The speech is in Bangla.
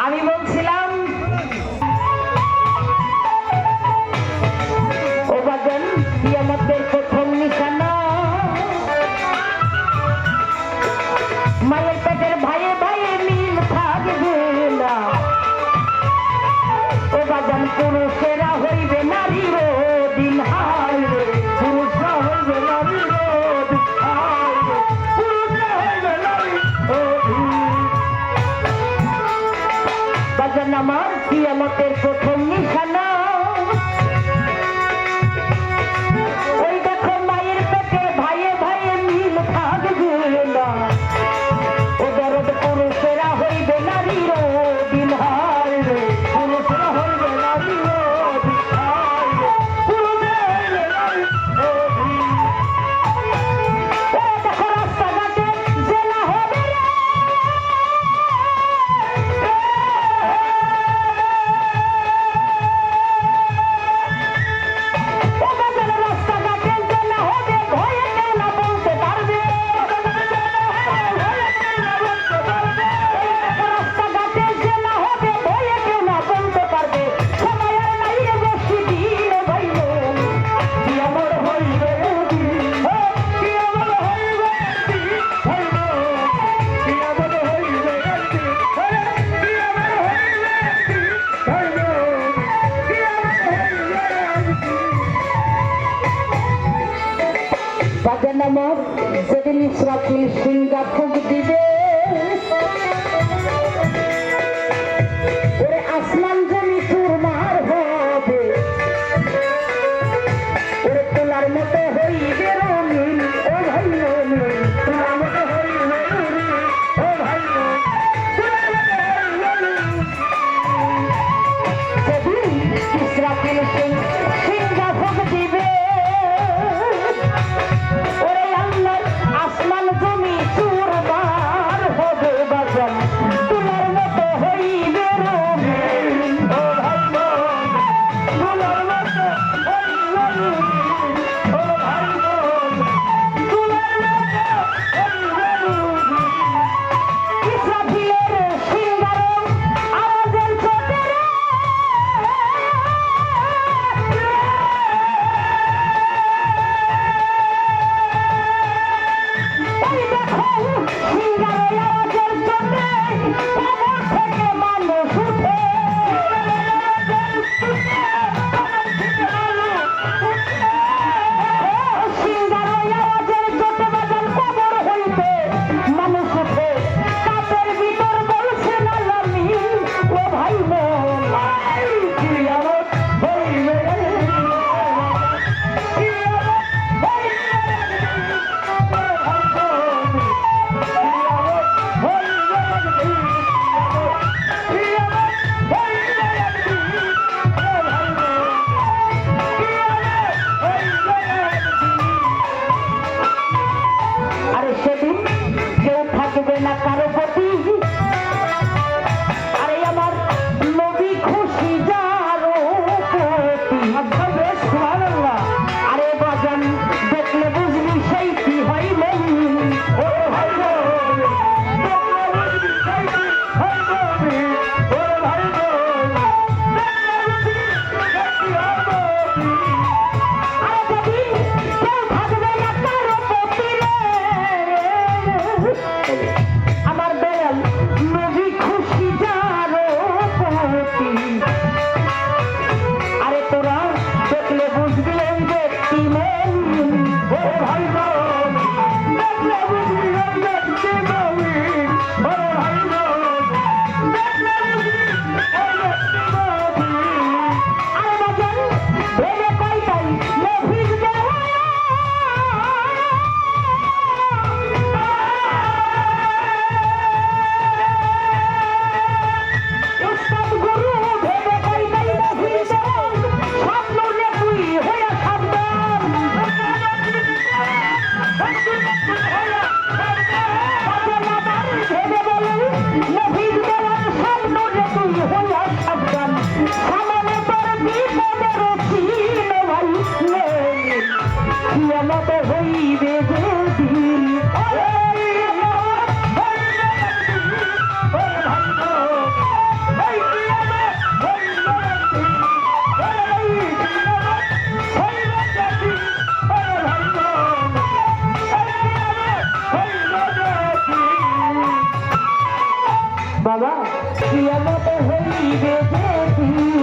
আমি বলছিলাম ও বাজান কিয়ামতের প্রথম নিশানা মায়ের পেটের ভাইয়ে ভাইয়ে মিল থাকবে না ও বাজান পুরুষেরা হইবে নারীর দিন হায় রে পুরুষরা হইবে নারীর দিন হায় রে পুরুষরা হইবে নারীর বাজান আমার কিয়ামতের প্রথম নিশানা ওই দেখো মায়ের পেটের ভাইয়ে ভাইয়ে মিল থাকবে না ও দরদ পুরুষেরা হইবে নারীর দিন হায় রে পুরুষরা হইবে নারীর দিন হায় রে পুরুষরা হইবে নারীর ও দেখো রাস্তাঘাটে জেলা হবে রে ও বাজারে রাস্তাঘাটে জেলা হবে ভয়ে কেউ না বলতে পারবে রাস্তাঘাটে জেলা হবে ভয়ে কেউ না বলতে পারবে সময় আর নাই রে বেশি দিন ভাইল কি আমার হইবে দিন কি আমার হইবে দিন ভাইল কি আমার হইবে দিন কি আমার হইবে দিন ভাইল কি আমার হইবে বাজান আমার যেদিন ইসরাফিল সিংহা ফুঁক দিবে ওরে আসমান জমি চুরমার হবে ওরে তোলার মতো হইবে রঙিন ও ভাই রঙিন তোলার মতো হইবে রঙিন ও ভাই তোলার মতো হইবে যেদিন ইসরাফিল সিংহা ফুঁক দিবে ওরে আল্লাহ আসমান জমি চুরমার হবে বাজান তোলার মতো হইবে রঙিন ও ভাই তোলার মতো হইবে রঙিন ও ভাই তোলার মতো হইবে রঙিন ইসরাফিলের সিংহার আওয়াজের চোটে রে ওই দেখো সিংহার আওয়াজের চোটে কবর থেকে মানুষ উঠে সিংহার আওয়াজের চোটে বাজান কবর হইতে মানুষ উঠে কাপের ভিতর বলছেন আলামিন ও ভাই মন কিয়ামত হইবে কিয়ামত আরে সেদিন কেউ থাকবে না কারো প্রতি আরে আমার নবী খুশি যারো প্রতি বেশ সুবহানাল্লাহ আরে বাজান দেখলে বুঝবি সেই কি হয় মন ও ভাই দেখলে বুঝবি সেই কি হয় মন ও ভাই দেখলে বুঝবি সেই কি হয় মন আরে সেদিন কেউ থাকবে না কারো প্রতি রে আমার দয়াল নবী খুশি যারো প্রতি আরে তোরা দেখলে বুঝবি ওই ব্যক্তি মন ও ভাই দেখলে বুঝবি ওই ব্যক্তি মন ও ভাই দেখলে বুঝবি ওই ব্যক্তি মন আরে বাজান ভেবে কয়টাই নবীর দেওয়া উস্তাদ গুরু ভেবে কয়টাই নবীর দেওয়া স্বপ্ন রে তুই হইয়া সাবধান বাজান আমার ভেবে বলে নবীর দেওয়া স্বপ্ন রে তুই হইয়া সাবধান সামনে তোর বিপদের চিহ্ন ভাই কিয়ামত হইবে যেদিন বাবা কিয়ামত হইবে যেদিন